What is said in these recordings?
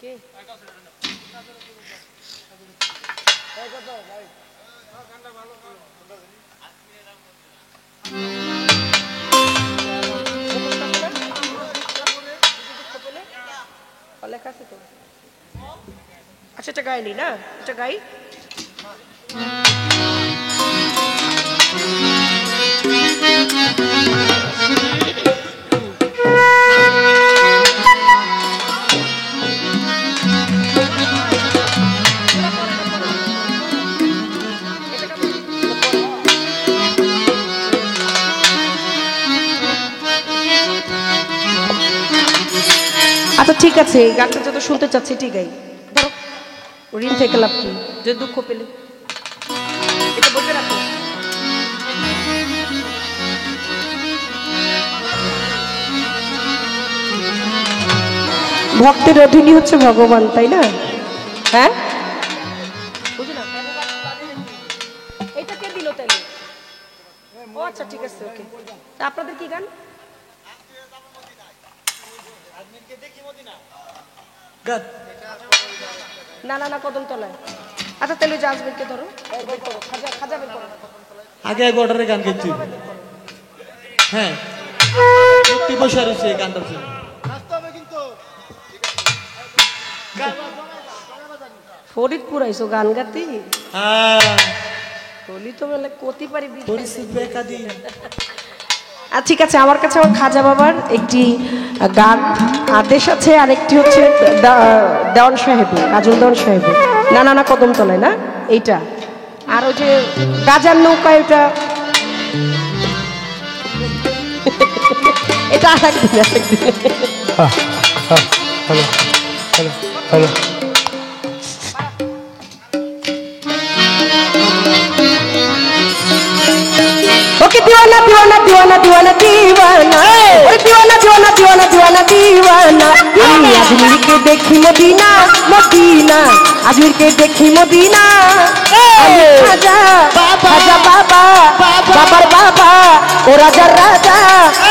কে লেখা আছে তো। আচ্ছা এটা গাইলি না, এটা গাই। আচ্ছা ঠিক আছে, এই গানটা যত শুনতে চাচ্ছি ঠিক গাই। ধরো ঋণ থেকে লাভ কি, যে দুঃখ পেলে এটা বলতে রাখো। ভক্তের অধীনই হচ্ছে ভগবান, তাই না? হ্যাঁ বুঝি না, এটা কে দিল তাইলে? ও আচ্ছা ঠিক আছে, ওকে। আপনাদের কি গান? না না না, কদম তলায়। আচ্ছা তাহলে জাজবেরকে ধরো, খাজা বের করো। আগে এক অর্ডারে গান গাইছি। হ্যাঁ মুক্তি বসে রয়েছে এই গানটার জন্য। ফরিদপুর আইসো গান গাতি? হ্যাঁ বলি তো বলে কতি পারি পরিস্থিতি বেকাদি। আর ঠিক আছে, আমার কাছে আমার খাজা বাবার একটি গান আদেশ আছে, আর একটি হচ্ছে দেওয়ান সাহেবের, কাজল দেওয়ান সাহেবের না না না কদম তলায় না এইটা, আর ওই যে গাজার নৌকায় ওটা এটা আরেকদিন হ্যালো হ্যালো হ্যালো ओके दीवाना दीवाना दीवाना दीवाना दीवाना दीवाना दीवाना दीवाना दीवाना दीवाना अजमेर के देखी मदीना मदीना अजमेर के देखी मदीना खाजा खाजा बाबा बाबर बाबा ओ राजा राजा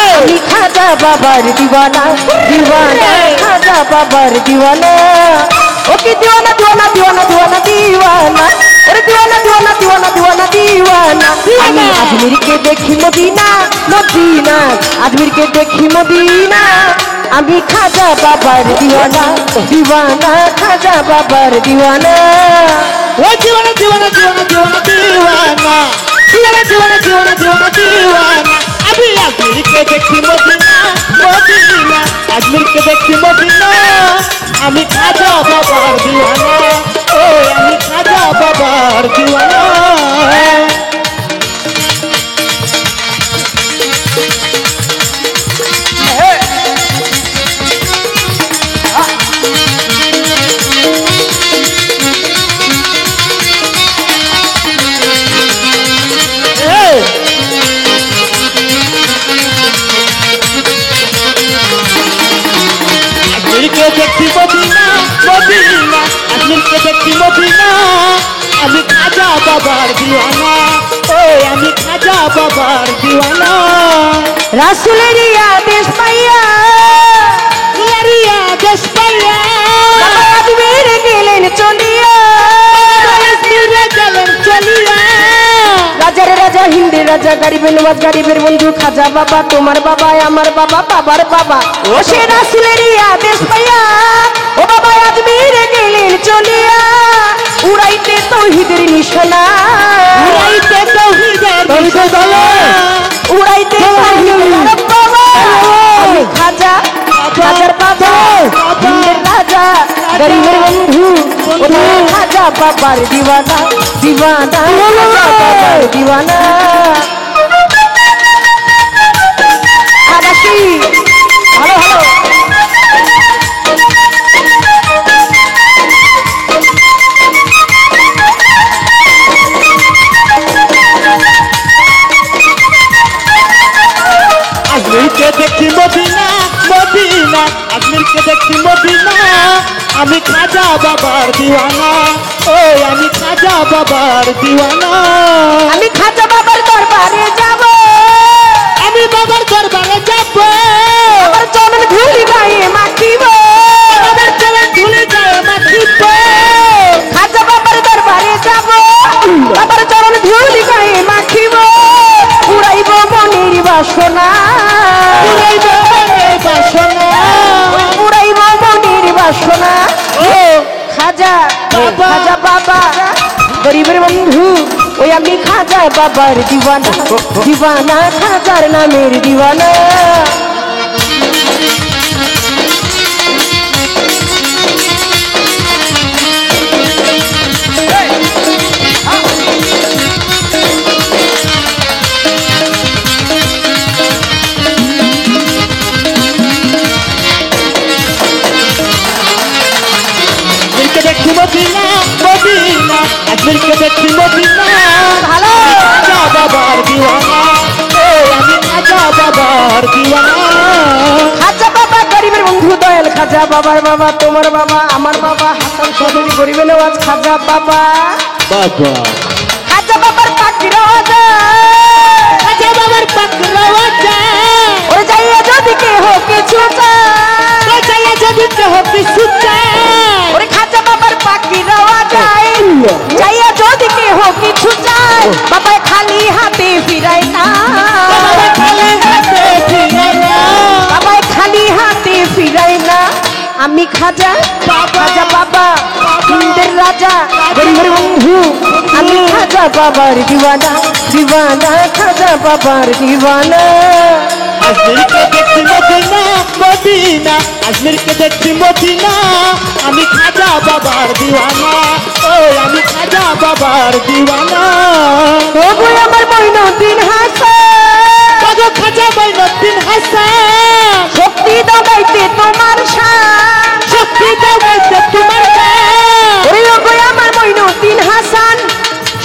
अली खाजा बाबर दीवाना दीवाना खाजा बाबर दीवाना ओके दीवाना दीवाना दीवाना दीवाना दीवाना अरे दीवाना दीवाना दीवाना दीवाना दीवाना अजमेर के देखी मदीना मदीना अजमेर के देखी मदीना अभी खाजा बाबर दीवाना दीवाना खाजा बाबर दीवाना ओ दीवाना दीवाना दीवाना दीवाना दीवाना दीवाना दीवाना दीवाना दीवाना दीवाना अभी अजमेर के देखी मदीना मदीना अजमेर के देखी मदीना अभी खाजा बाबर दीवाना ओ अभी खाजा बाबर दीवाना अजमेर के देखी मदीना मदीना अजमेर के देखी मदीना अभी खाजा बाबर दीवाना ओ अभी खाजा बाबर दीवाना রাসূলের আদেশ পাইয়া लरिया देश पाया আজমের গেলেন চলিয়া गलन चलिया রাজার রাজা হিন্দের রাজা গরিবের নওয়াজ গরিবের বন্ধু খাজা বাবা তোমার বাবা আমার বাবা বাবার বাবা ও সে রাসূলের আদেশ পাইয়া ও বাবা আজমের গেলেন চলিয়া উড়াইতে তৌহিদের নিশানা उड़ाइते तौहीদের নিশানা উড়াইতে তৌহিদের বাবা আমি খাজা খাজার বাবা হিন্দের রাজা গরিবের বন্ধু ও খাজা বাবার দিওয়ানা দিওয়ানা খাজা বাবার দিওয়ানা আবাসি ভালো ভালো अजमेर के देखी मदीना मदीना अजमेर के देखी मदीना अभी खाजा बाबर दीवाना ओ अभी खाजा बाबर दीवाना আমি খাজা বাবার দরবারে যাব अभी बाबर दरबारे যাব আমার চরণ ধুলি গায়ে মাখিব बाबर चले झूले जा গরিবের বন্ধু ওই আমি খাজা বাবার দিওয়ানা দিওয়ানা খাজার নামের দিওয়ানা আজমিরকে দেখি মদিনা মদিনা আজমিরকে দেখি মদিনা ভালো খাজা বাবার দিওয়ানা ও আমি খাজা বাবার দিওয়ানা খাজা বাবা গরিবের বন্ধু দয়াল খাজা বাবার বাবা তোমার বাবা আমার বাবা হাসান চৌধুরী গরিবে নেওয়াজ খাজা বাবা বাবা খাজা বাবার পাখি রাজা খাজা বাবার পাকড়াওয়াজা ওরে যাইয়া যদি কেহ কিছু চায় চাইয়া যদি কেহ কিছু চায় ওরে খাজা বাবার পাখি রাজা যাইয়া যদি কেহ কিছু চায় বাবা খালি হাতে ফিরাই না বাবা খালি হাতে ফিরে না বাবা খালি হাতে ফিরাই না আমি খাজা খাজা বাবা হিন্দের রাজা গরিবের বন্ধু আমি খাজা বাবার দিওয়ানা দিওয়ানা খাজা বাবার দিওয়ানা আজমিরকে দেখি মদিনা মদিনা আজমিরকে দেখি মদিনা আমি খাজা বাবার দিওয়ানা ও আমি খাজা বাবার দিওয়ানা তবু আমার মইনুদ্দিন হাসান কাজো খাজা মঈনুদ্দিন হাসান শক্তি দাও গাইতে তোমার শান শক্তি দাও গাইতে তোমার গান ওরে ওগো আমার মইনুদ্দিন হাসান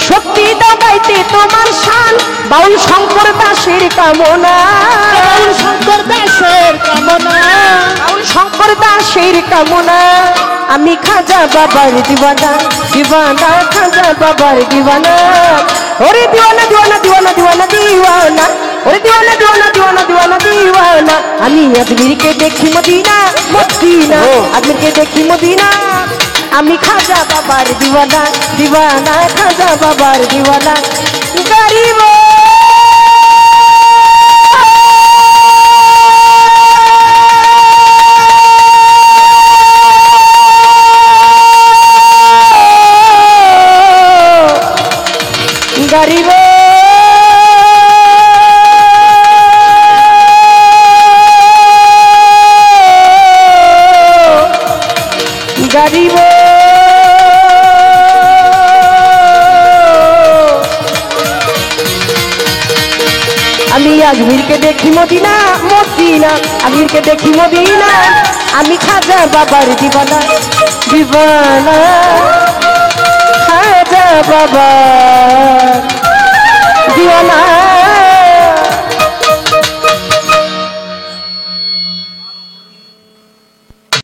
শক্তি দাও গাইতে তোমার শান বাউল শঙ্কর দাসের কামনা বাউল শঙ্কর দাসের কামনা বাউল শঙ্কর দাসের কামনা আমি খাজা বাবার দিওয়ানা দিওয়ানা খাজা বাবার দিওয়ানা ওরে দিওয়ানা দিওয়ানা দিওয়ানা দিওয়ানা দিওয়ানা ওরে দিওয়ানা দিওয়ানা দিওয়ানা দিওয়ানা দিওয়ানা আমি আজমিরকে দেখি মদিনা মদিনা আজমিরকে দেখি মদিনা আমি খাজা বাবার দিওয়ানা দিওয়ানা খাজা বাবার দিওয়ানা গরিব গরিব গরিব আমি আজমিরকে দেখি মদিনা মদিনা আজমিরকে দেখি মদিনা আমি খাজা বাবার দিওয়ানা দিওয়ানা খাজা বাবার